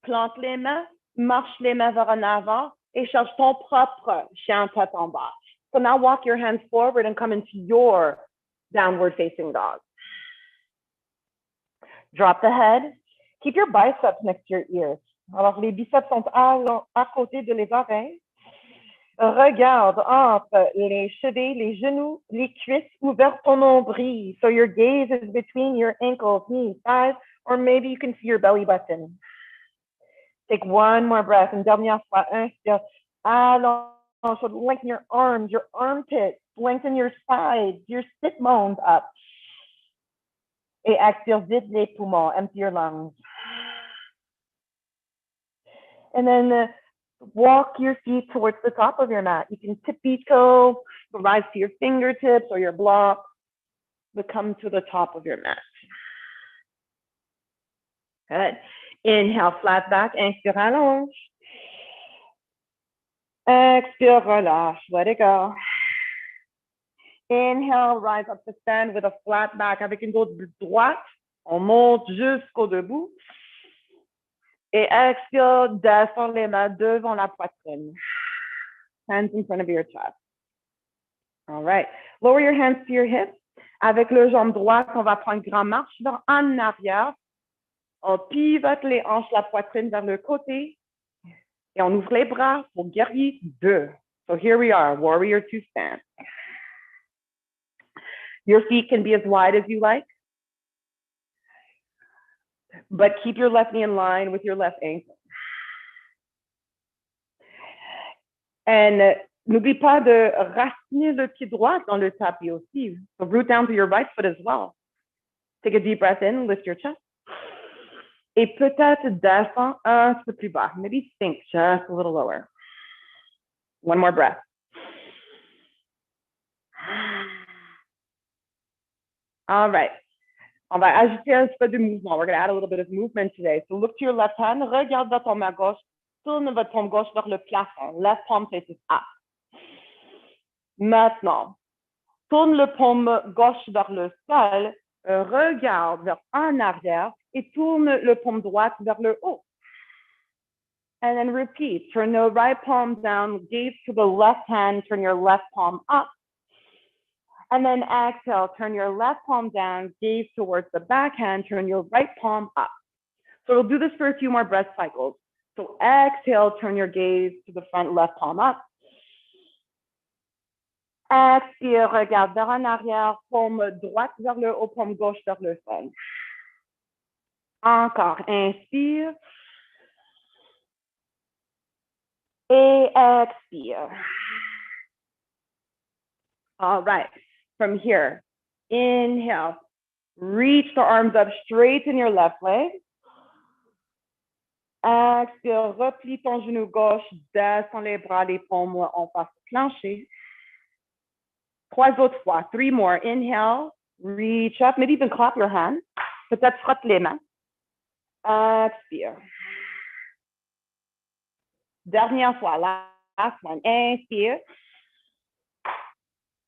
Plante les mains, marche les mains vers en avant et cherche ton propre chien tête en bas. So now walk your hands forward and come into your downward facing dog. Drop the head. Keep your biceps next to your ears. Alors, les biceps sont à côté de les oreilles. Regarde entre les chevilles, les genoux, les cuisses ouvertes ton nombril. So your gaze is between your ankles, knees, thighs, or maybe you can see your belly button. Take one more breath. Une dernière fois, inspire. Allonge. So lengthen your arms, your armpits, lengthen your sides, your sit bones up. Et expire, vide les poumons, empty your lungs. And then walk your feet towards the top of your mat. You can tippy-toe, rise to your fingertips or your block, but come to the top of your mat. Good. Inhale, flat back. Inspire, allonge. Expire, relâche. Let it go. Inhale, rise up to stand with a flat back. Avec une dos droite, on monte jusqu'au debout. Et expire, descends les mains devant la poitrine. Hands in front of your chest. All right. Lower your hands to your hips. Avec le jambe droite, on va prendre une grande marche vers en arrière. On pivote les hanches, la poitrine vers le côté. Et on ouvre les bras pour guerrier 2. So here we are, warrior 2 stand. Your feet can be as wide as you like, but keep your left knee in line with your left ankle. And n'oublie pas de raciner le pied droit dans le tapis aussi. So root down to your right foot as well. Take a deep breath in, lift your chest. Et peut-être descends un peu plus bas. Maybe sink just a little lower. One more breath. All right. On va ajouter un peu de mouvement. We're going to add a little bit of movement today. So look to your left hand. Regarde vers ton main gauche. Tourne votre paume gauche vers le plafond. Left palm faces up. Maintenant, tourne le paume gauche vers le sol. Regarde vers en arrière et tourne le paume droite vers le haut. And then repeat. Turn the right palm down, gaze to the left hand, turn your left palm up. And then exhale, turn your left palm down, gaze towards the backhand, turn your right palm up. So we'll do this for a few more breath cycles. So exhale, turn your gaze to the front, left palm up. Expire, regarde vers en arrière, paume droite vers le haut, paume gauche vers le sol. Encore, inspire. Et expire. All right, from here, inhale, reach the arms up, straighten your left leg. Expire, replie ton genou gauche, descends les bras, les paumes en face au plancher. 3 autres fois, 3 more. Inhale, reach up, maybe even clap your hands. Peut-être frotte les mains. Expire. Dernière fois, last one. Inspire.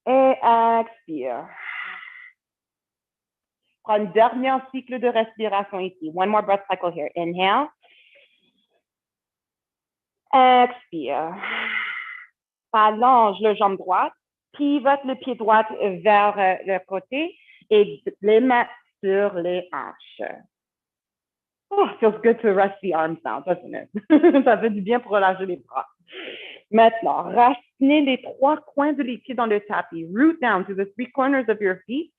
Et expire. Prends un dernier cycle de respiration ici. One more breath cycle here. Inhale. Expire. Allonge le jambe droite. Pivote le pied droit vers le côté et les mains sur les hanches. Oh, it feels good to rest the arms now, doesn't it? Ça fait du bien pour relâcher les bras. Maintenant, racinez les 3 coins de les pieds dans le tapis. Root down to the 3 corners of your feet.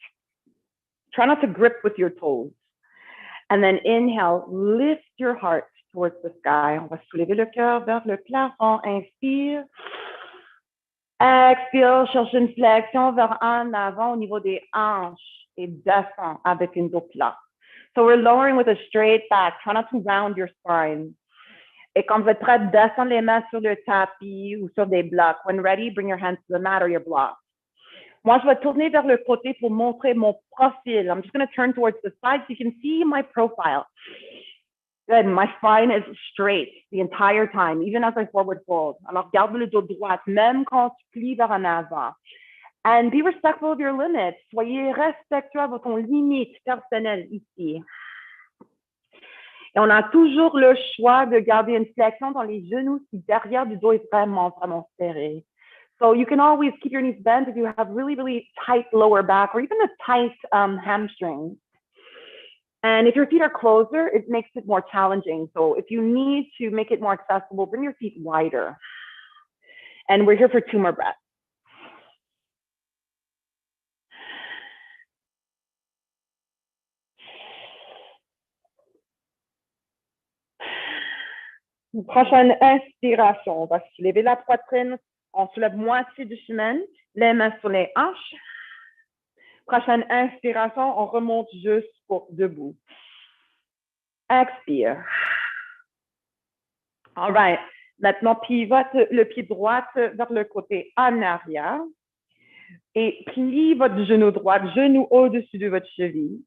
Try not to grip with your toes. And then inhale, lift your heart towards the sky. On va soulever le cœur vers le plafond. Inspire. Expire, cherche une flexion vers en avant au niveau des hanches et descend avec une dos plate. So we're lowering with a straight back. Try not to round your spine. Et quand vous êtes prêt, descendre les mains sur le tapis ou sur des blocs. When ready, bring your hands to the mat or your block. Moi, je vais tourner vers le côté pour montrer mon profil. I'm just going to turn towards the side so you can see my profile. Good. My spine is straight the entire time, even as I forward fold. Alors, garde le dos droit, même quand tu plies vers en avant. And be respectful of your limits. Soyez respectueux de ton limite personnelle ici. Et on a toujours le choix de garder une flexion dans les genoux si derrière du dos est vraiment, vraiment serré. So you can always keep your knees bent if you have really, really tight lower back or even a tight hamstring. And if your feet are closer, it makes it more challenging. So if you need to make it more accessible, bring your feet wider. And we're here for 2 more breaths. Prochaine inspiration, on va soulever la poitrine, on soulève moitié du chemin, les mains sur les hanches. Prochaine inspiration, on remonte jusqu'au debout. Expire. All right. Maintenant, pivote le pied droit vers le côté en arrière et plie votre genou droit, genou au-dessus de votre cheville.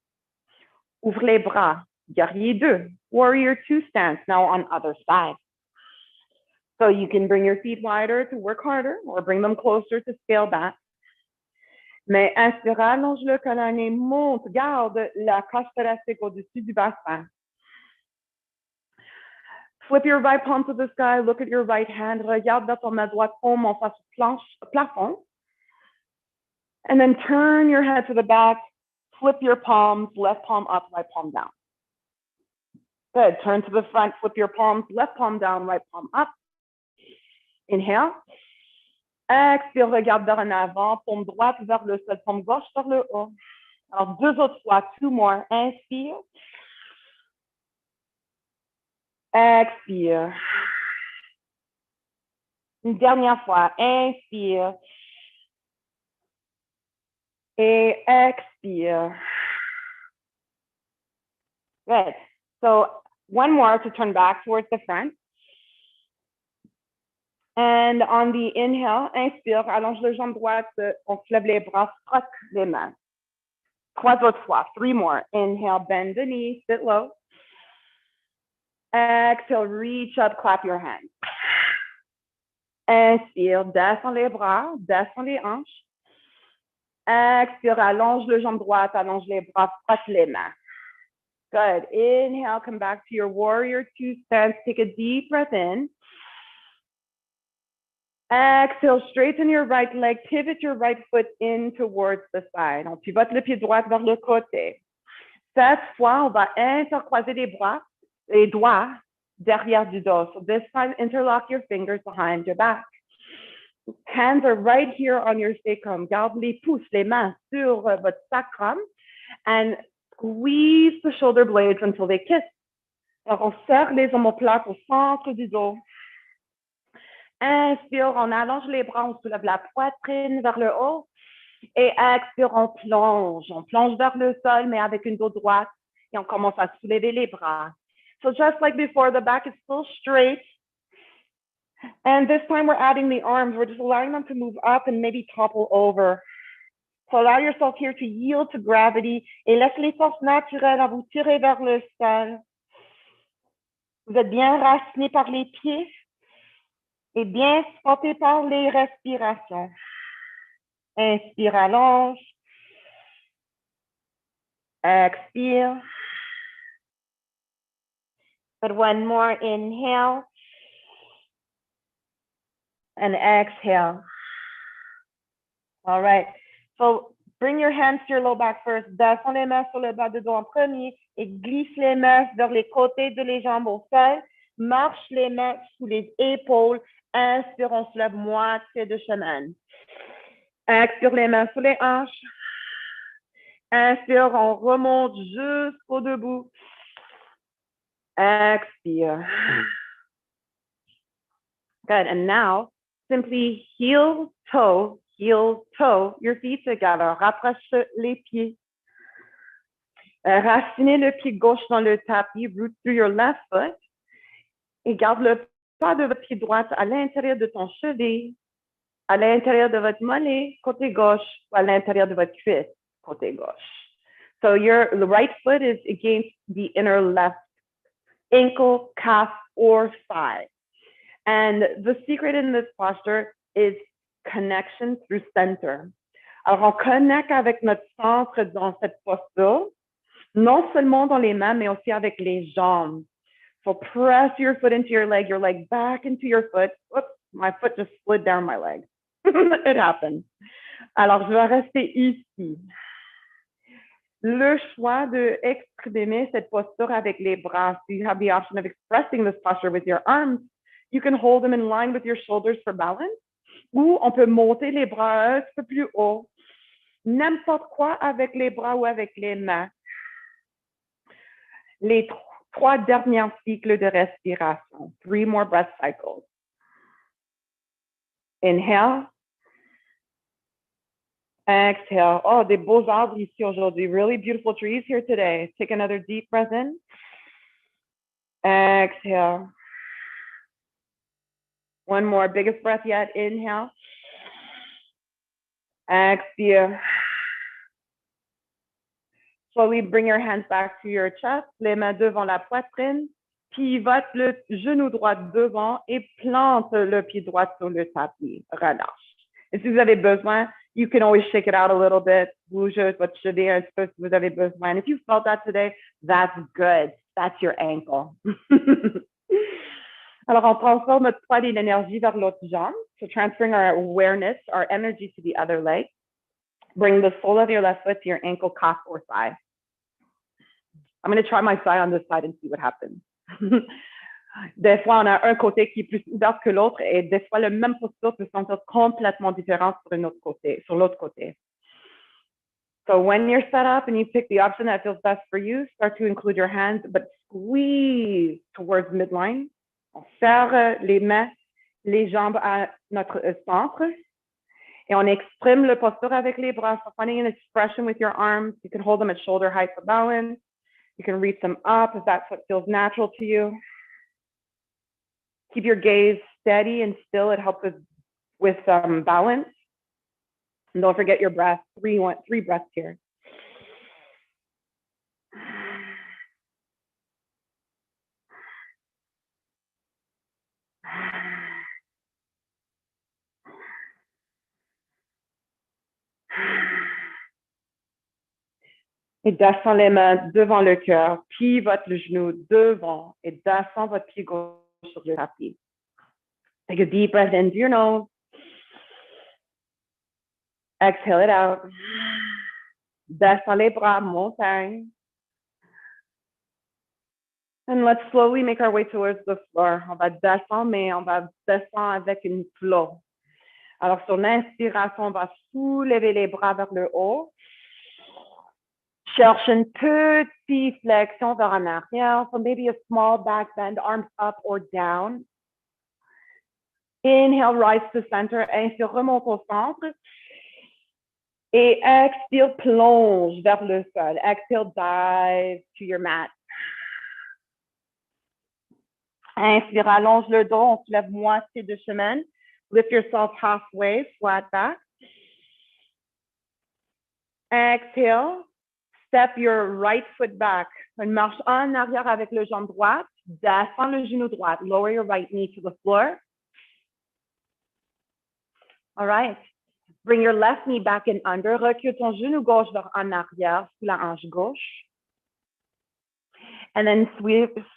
Ouvre les bras, Guerrier 2, Warrior 2 stance, now on other side. So you can bring your feet wider to work harder or bring them closer to scale back. Mais inspire, allonge le colonne et monte, garde la cage thoracique au-dessus du bassin. Flip your right palm to the sky, look at your right hand, regarde vers ton main droite, paume en face au plafond. And then turn your head to the back, flip your palms, left palm up, right palm down. Good, turn to the front, flip your palms, left palm down, right palm up. Inhale. Expire, regarde vers en avant, paume droite vers le sol, paume gauche vers le haut. Alors, 2 autres fois, 2 more. Inspire. Expire. Une dernière fois, inspire. Et expire. Good. So, one more to turn back towards the front. And on the inhale, inspire, allonge le jambe droite, on se lève les bras, frotte les mains. 3 autres fois, 3 more. Inhale, bend the knees, sit low. Exhale, reach up, clap your hands. Inspire, descends les bras, descends les hanches. Expire, allonge le jambe droite, allonge les bras, frotte les mains. Good. Inhale, come back to your warrior 2 stance. Take a deep breath in. Exhale, straighten your right leg, pivot your right foot in towards the side. On pivote le pied droit vers le côté. Cette fois, on va intercroiser les doigts derrière du dos. So this time, interlock your fingers behind your back. Hands are right here on your sacrum. Garde les pouces, les mains sur votre sacrum and squeeze the shoulder blades until they kiss. Alors, on serre les omoplates au centre du dos. Inspire, on allonge les bras, on soulève la poitrine vers le haut. Et expire, on plonge vers le sol, mais avec une dos droite. Et on commence à soulever les bras. So just like before, the back is still straight. And this time we're adding the arms. We're just allowing them to move up and maybe topple over. So allow yourself here to yield to gravity et laisse les forces naturelles à vous tirer vers le sol. Vous êtes bien raciné par les pieds et bien supporté par les respirations. Inspire, allonge. Expire. But one more, inhale. And exhale. All right. So bring your hands to your low back first. Descends les mains sur le bas de dos en premier et glisse les mains vers les côtés de les jambes au sol. Marche les mains sous les épaules. Inspire, on se lève moitié de chemin. Expire les mains sous les hanches. Inspire, on remonte jusqu'au debout. Expire. Good. And now, simply heel, toe, your feet together. Rapproche les pieds. Racinez le pied gauche dans le tapis. Root through your left foot. Et garde le pas de votre pied droit à l'intérieur de ton cheville, à l'intérieur de votre mollet, côté gauche, ou à l'intérieur de votre cuisse, côté gauche. So the right foot is against the inner left ankle, calf, or thigh. And the secret in this posture is connection through center. Alors, on connecte avec notre centre dans cette posture, non seulement dans les mains, mais aussi avec les jambes. So press your foot into your leg back into your foot. Oops, my foot just slid down my leg. It happened. Alors, je vais rester ici. Le choix de exprimer cette posture avec les bras. So you have the option of expressing this posture with your arms. You can hold them in line with your shoulders for balance. Ou on peut monter les bras un peu plus haut. N'importe quoi avec les bras ou avec les mains. Les 3 derniers cycles de respiration. 3 more breath cycles. Inhale. Exhale. Oh, des beaux arbres ici aujourd'hui. Really beautiful trees here today. Take another deep breath in. Exhale. One more, biggest breath yet. Inhale. Expire. Slowly bring your hands back to your chest, les mains devant la poitrine, pivote le genou droit devant et plante le pied droit sur le tapis. Relâche. Et si vous avez besoin, you can always shake it out a little bit. Bouge votre cheville un petit peu si vous avez besoin. And if you felt that today, that's good. That's your ankle. Alors, on transforme notre poids et l'énergie vers l'autre jambe. So transferring our awareness, our energy to the other leg. Bring the sole of your left foot to your ankle, calf, or thigh. I'm going to try my thigh on this side and see what happens. Des fois, on a un côté qui est plus ouvert que l'autre et des fois, le même posture peut se sentir complètement différent sur l'autre côté. So when you're set up and you pick the option that feels best for you, start to include your hands, but squeeze towards midline. On serre les mains, les jambes à notre centre et on exprime le posture avec les bras. So finding an expression with your arms, you can hold them at shoulder height for bowing. You can reach them up if that's what feels natural to you. Keep your gaze steady and still. It helps with balance. And don't forget your breath. Three breaths here. Et descends les mains devant le cœur, pivote le genou devant et descends votre pied gauche sur le tapis. Take a deep breath into your nose. Exhale it out. Descends les bras, montagne. And let's slowly make our way towards the floor. On va descendre, mais on va descendre avec une flow. Alors, sur l'inspiration, on va soulever les bras vers le haut. Cherche une petite flexion vers en arrière. So maybe a small back bend, arms up or down. Inhale, rise to center. Inspire, remonte au centre. Et expire, plonge vers le sol. Exhale, dive to your mat. Inspire, allonge le dos. On se lève moitié de chemin. Lift yourself halfway, flat back. Exhale. Step your right foot back. Une marche en arrière avec le jambe droite. Descends le genou droit. Lower your right knee to the floor. All right. Bring your left knee back and under. Recule ton genou gauche vers en arrière sous la hanche gauche. And then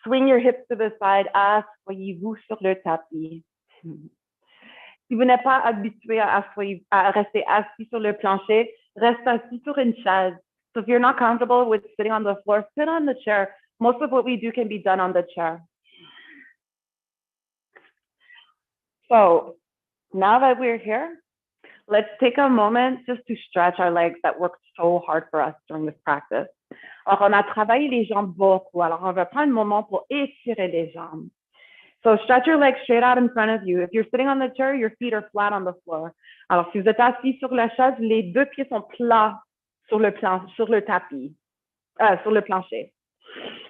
swing your hips to the side. Asseyez-vous sur le tapis. Si vous n'êtes pas habitué à rester assis sur le plancher, reste assis sur une chaise. So if you're not comfortable with sitting on the floor, sit on the chair. Most of what we do can be done on the chair. So now that we're here, let's take a moment just to stretch our legs that worked so hard for us during this practice. Alors, on a travaillé les jambes beaucoup. Alors, on va prendre un moment pour étirer les jambes. So stretch your legs straight out in front of you. If you're sitting on the chair, your feet are flat on the floor. Alors, si vous êtes assis sur la chaise, les deux pieds sont plats sur le tapis, sur le plancher.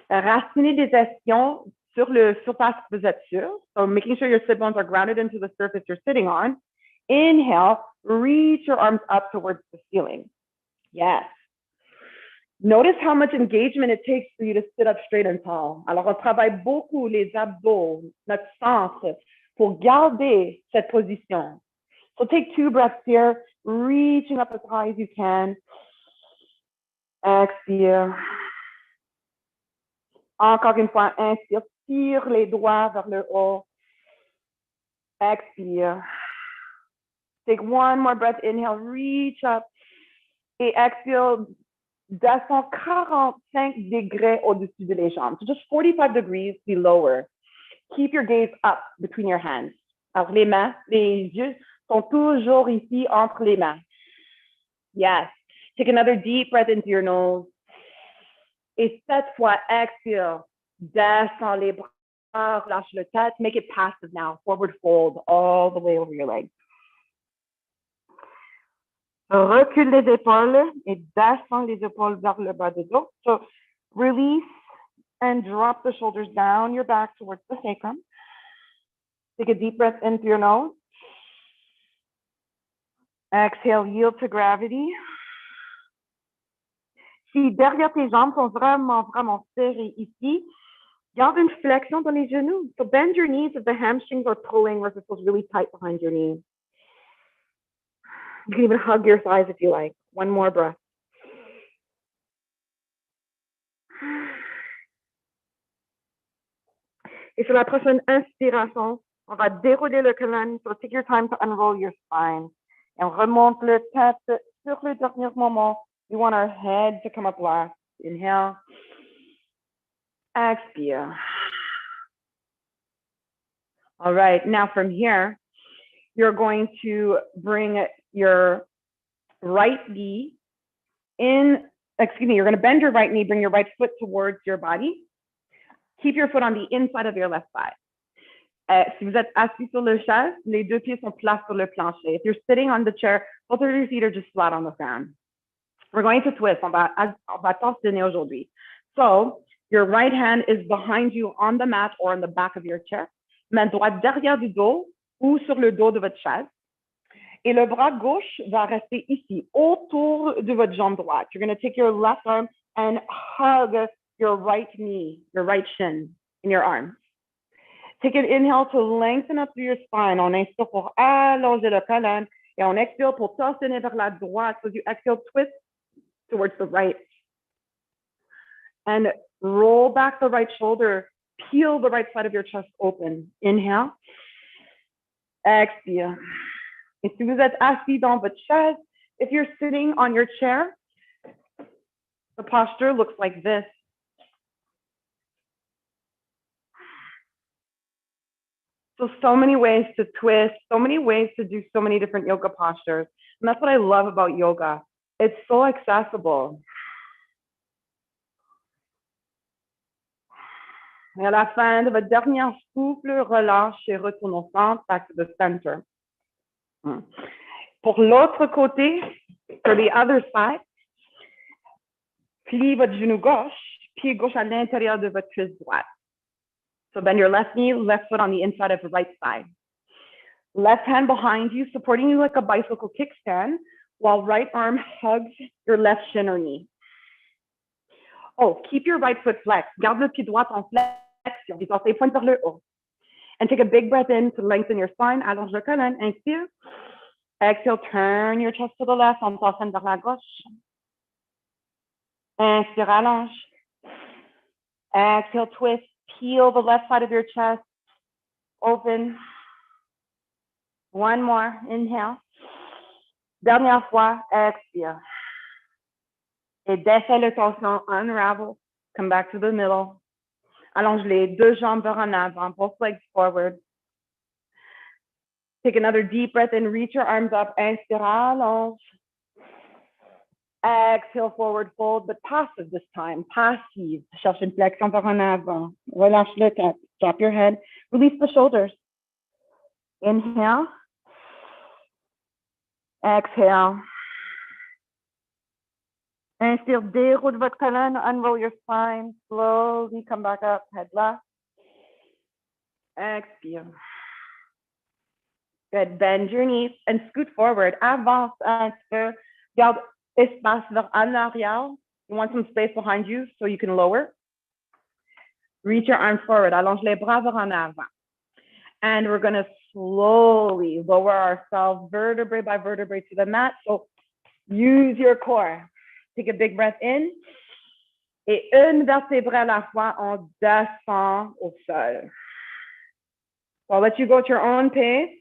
Racinez des ischions sur le surface que vous êtes sur. So making sure your sit bones are grounded into the surface you're sitting on. Inhale, reach your arms up towards the ceiling. Yes. Notice how much engagement it takes for you to sit up straight and tall. Alors, on travaille beaucoup les abdos, notre centre, pour garder cette position. So take 2 breaths here, reaching up as high as you can. Expire. Encore une fois, inspire, tire les doigts vers le haut. Expire. Take one more breath, inhale, reach up. Et expire, descend 45 degrés au-dessus de les jambes. So just 45 degrees be lower. Keep your gaze up between your hands. Alors, les mains, les yeux sont toujours ici entre les mains. Yes. Take another deep breath into your nose. Et cette fois, expire. Descends les bras, relâche le tête. Make it passive now. Forward fold all the way over your legs. Recule les épaules et descends les épaules vers le bas du dos. So release and drop the shoulders down your back towards the sacrum. Take a deep breath in through your nose. Exhale, yield to gravity. Si derrière tes jambes sont vraiment, vraiment serrées ici, garde une flexion dans les genoux. So bend your knees if the hamstrings are pulling or if it feels really tight behind your knees. You can even hug your thighs if you like. One more breath. Et sur la prochaine inspiration, on va dérouler le colonne. So take your time to unroll your spine. Et on remonte le tête sur le dernier moment. We want our head to come up last. Inhale. Expire. All right, now from here, you're going to bring your right knee in, you're going to bend your right knee, bring your right foot towards your body. Keep your foot on the inside of your left thigh. Si vous êtes assis sur le chaise, les deux pieds sont plats sur le plancher. If you're sitting on the chair, both of your feet are just flat on the ground. We're going to twist. On va t'enseigner aujourd'hui. So your right hand is behind you on the mat or on the back of your chair. Main droite derrière du dos ou sur le dos de votre chaise. Et le bras gauche va rester ici, autour de votre jambe droite. You're going to take your left arm and hug your right knee, your right shin in your arm. Take an inhale to lengthen up through your spine. On inspire pour allonger le colonne. Et on expire pour torsionner vers la droite. So you exhale, twist towards the right. And roll back the right shoulder. Peel the right side of your chest open. Inhale. Expire. Et si vous êtes assis dans votre chaise, if you're sitting on your chair, the posture looks like this. So many ways to twist, so many ways to do so many different yoga postures. And that's what I love about yoga. It's so accessible. Et à la fin de votre dernier souffle, relâche et retourne au centre, back to the center. Pour l'autre côté, for the other side, plie votre genou gauche, pied gauche à l'intérieur de votre cuisse droite. So bend your left knee, left foot on the inside of the right side. Left hand behind you, supporting you like a bicycle kickstand, while right arm hugs your left shin or knee. Oh, keep your right foot flexed. Garde le pied droit en flexion. Les orteils pointent vers le haut. And take a big breath in to lengthen your spine. Allonge le colonne. Inspire. Exhale, turn your chest to the left. On torsionne vers la gauche. Inspire, allonge. Exhale, twist. Peel the left side of your chest. Open. One more. Inhale. Dernière fois. Expire. Et descends le torsion. Unravel. Come back to the middle. Allonge les deux jambes vers en avant. Both legs forward. Take another deep breath in. Reach your arms up. Inspire, allonge. Exhale, forward fold, but passive this time. Passive. Cherche une flexion vers en avant. Relâche le tête. Drop your head. Release the shoulders. Inhale. Exhale. Inspire, déroule votre colonne. Unroll your spine. Slowly come back up. Head left. Expire. Good. Bend your knees and scoot forward. Avance un peu. Garde espace vers en arrière. You want some space behind you so you can lower. Reach your arms forward. Allonge les bras vers en avant. And we're going to slowly lower ourselves vertebrae by vertebrae to the mat. So use your core. Take a big breath in. Et une vertébrée à la fois, on descend au sol. So I'll let you go at your own pace,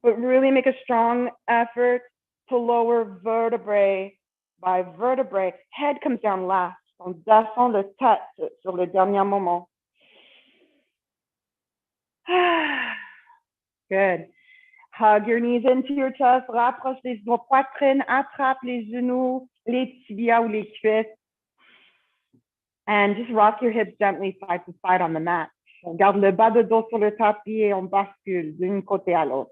but really make a strong effort to lower vertebrae by vertebrae. Head comes down last. On descend le tête sur le dernier moment. Good. Hug your knees into your chest. Rapproche les poitrines. Attrape les genoux, les tibias ou les cuisses. And just rock your hips gently side to side on the mat. On garde le bas de dos sur le tapis et on bascule d'un côté à l'autre.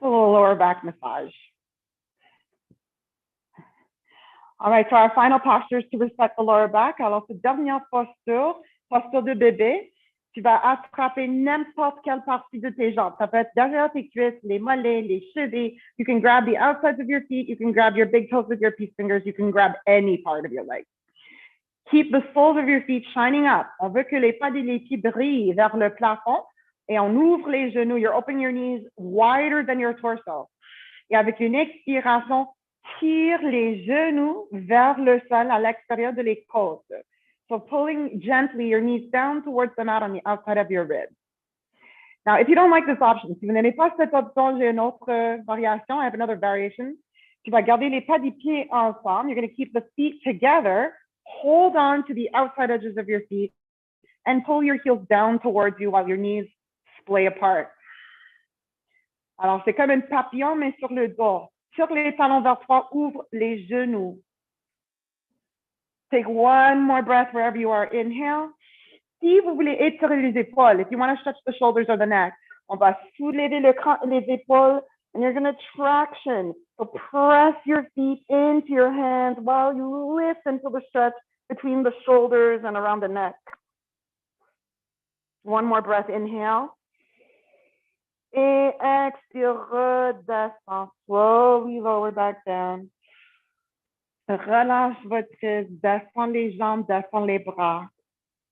A little lower back massage. All right, so our final posture is to respect the lower back. Alors, cette dernière posture, posture de bébé. Tu vas attraper n'importe quelle partie de tes jambes. Ça peut être derrière tes cuisses, les mollets, les chevilles. You can grab the outsides of your feet. You can grab your big toes with your peace fingers. You can grab any part of your leg. Keep the soles of your feet shining up. On veut que les pas des pieds brillent vers le plafond et on ouvre les genoux. You're opening your knees wider than your torso. Et avec une expiration, tire les genoux vers le sol à l'extérieur de les côtes. So pulling gently your knees down towards the mat on the outside of your ribs. Now, if you don't like this option, si vous n'aimez pas cette option, j'ai une autre variation. I have another variation. Tu vas garder les pas des pieds ensemble. You're going to keep the feet together. Hold on to the outside edges of your feet and pull your heels down towards you while your knees splay apart. Alors, c'est comme un papillon, mais sur le dos. Tire les talons vers toi, ouvre les genoux. Take one more breath wherever you are. Inhale. Si vous voulez étirer les épaules, if you want to stretch the shoulders or the neck, on va soulever les épaules, and you're going to traction. So press your feet into your hands while you listen to the stretch between the shoulders and around the neck. One more breath, inhale. Et expire, redescend. Slowly lower back down. Relâche votre prise, descends les jambes, descends les bras.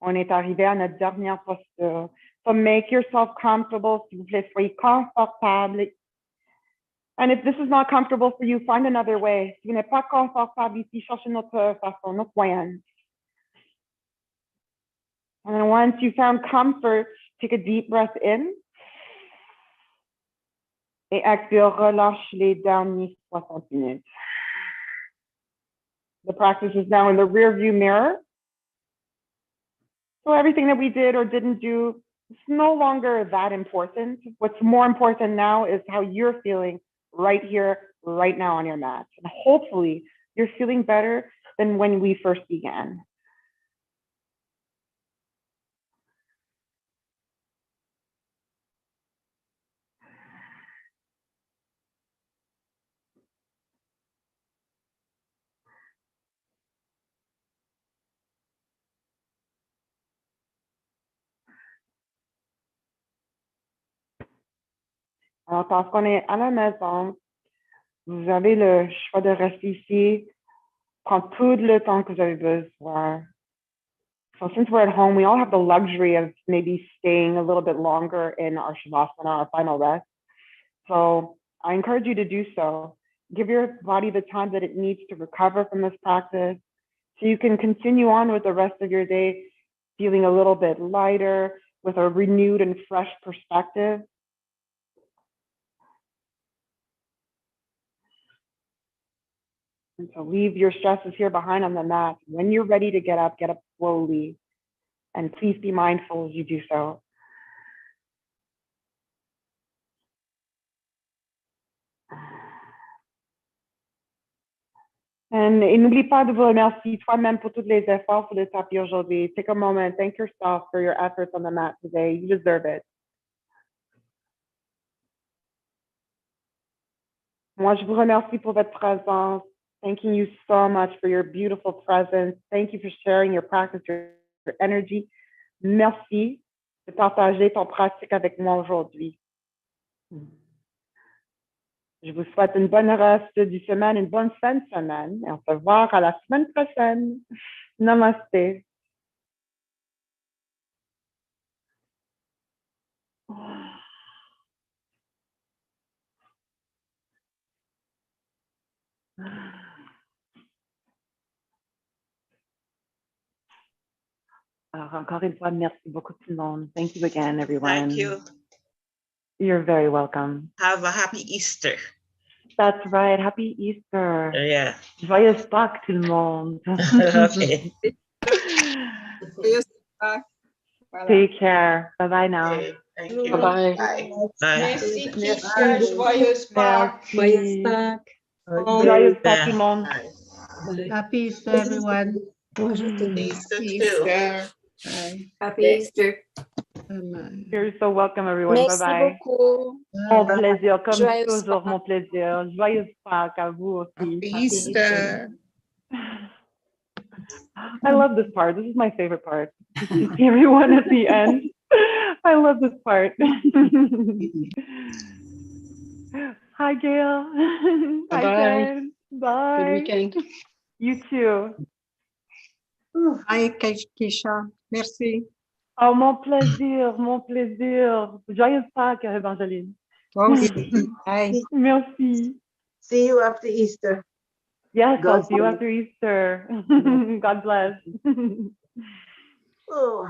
On est arrivé à notre dernière posture. So make yourself comfortable, s'il vous plaît, soyez confortable. And if this is not comfortable for you, find another way. Si vous n'êtes pas confortable ici, cherchez une autre façon, notre moyen. And then once you found comfort, take a deep breath in. Et expire, relâche les derniers 60 minutes. The practice is now in the rear view mirror. So everything that we did or didn't do, it's no longer that important. What's more important now is how you're feeling right here, right now on your mat. And hopefully you're feeling better than when we first began. Alors, parce qu'on est à la maison, vous avez le choix de rester ici, prendre tout le temps que vous avez besoin. So since we're at home, we all have the luxury of maybe staying a little bit longer in our Shavasana, our final rest. So I encourage you to do so. Give your body the time that it needs to recover from this practice so you can continue on with the rest of your day feeling a little bit lighter with a renewed and fresh perspective. And so leave your stresses here behind on the mat. When you're ready to get up slowly. And please be mindful as you do so. Et n'oublie pas de vous remercier toi-même pour tous les efforts pour le tapis aujourd'hui. Take a moment, thank yourself for your efforts on the mat today. You deserve it. Moi, je vous remercie pour votre présence. Thanking you so much for your beautiful presence. Thank you for sharing your practice, your energy. Merci de partager ton pratique avec moi aujourd'hui. Je vous souhaite une bonne reste du semaine, une bonne fin de semaine. Et on se voit à la semaine prochaine. Namaste. Alors, encore une fois, merci beaucoup tout le monde. Thank you again, everyone. Thank you. You're very welcome. Have a happy Easter. That's right. Happy Easter. Yeah. Joyeuse Pâques, tout le monde. Okay. Joyeuse Pâques. Voilà. Take care. Bye-bye now. Okay. Thank you. Bye. Bye. Merci, Merci. Kisha. Joyeuse Pâques. Joyeuse Pâques. Joyeuse Pâques, tout le monde. Bye. Happy Easter, everyone. Easter too. Easter. Bye. Happy Easter. Bye. You're so welcome, everyone. Merci Bye-bye. beaucoup. Mon plaisir, comme Joyeuse toujours, Pâques. mon plaisir. Joyeuse Pâques à vous aussi. Happy Easter. I love this part. This is my favorite part. To see everyone at the end. I love this part. Hi, Gail. Hi, Bye-bye. Jen. Bye. Good weekend. You too. Hi, Keisha. Merci. Oh, mon plaisir, mon plaisir. Joyeuse Pâques, Evangeline. Toi aussi. Bye. Merci. See you after Easter. Yes, God I'll see you bless. after Easter. God bless. Oh.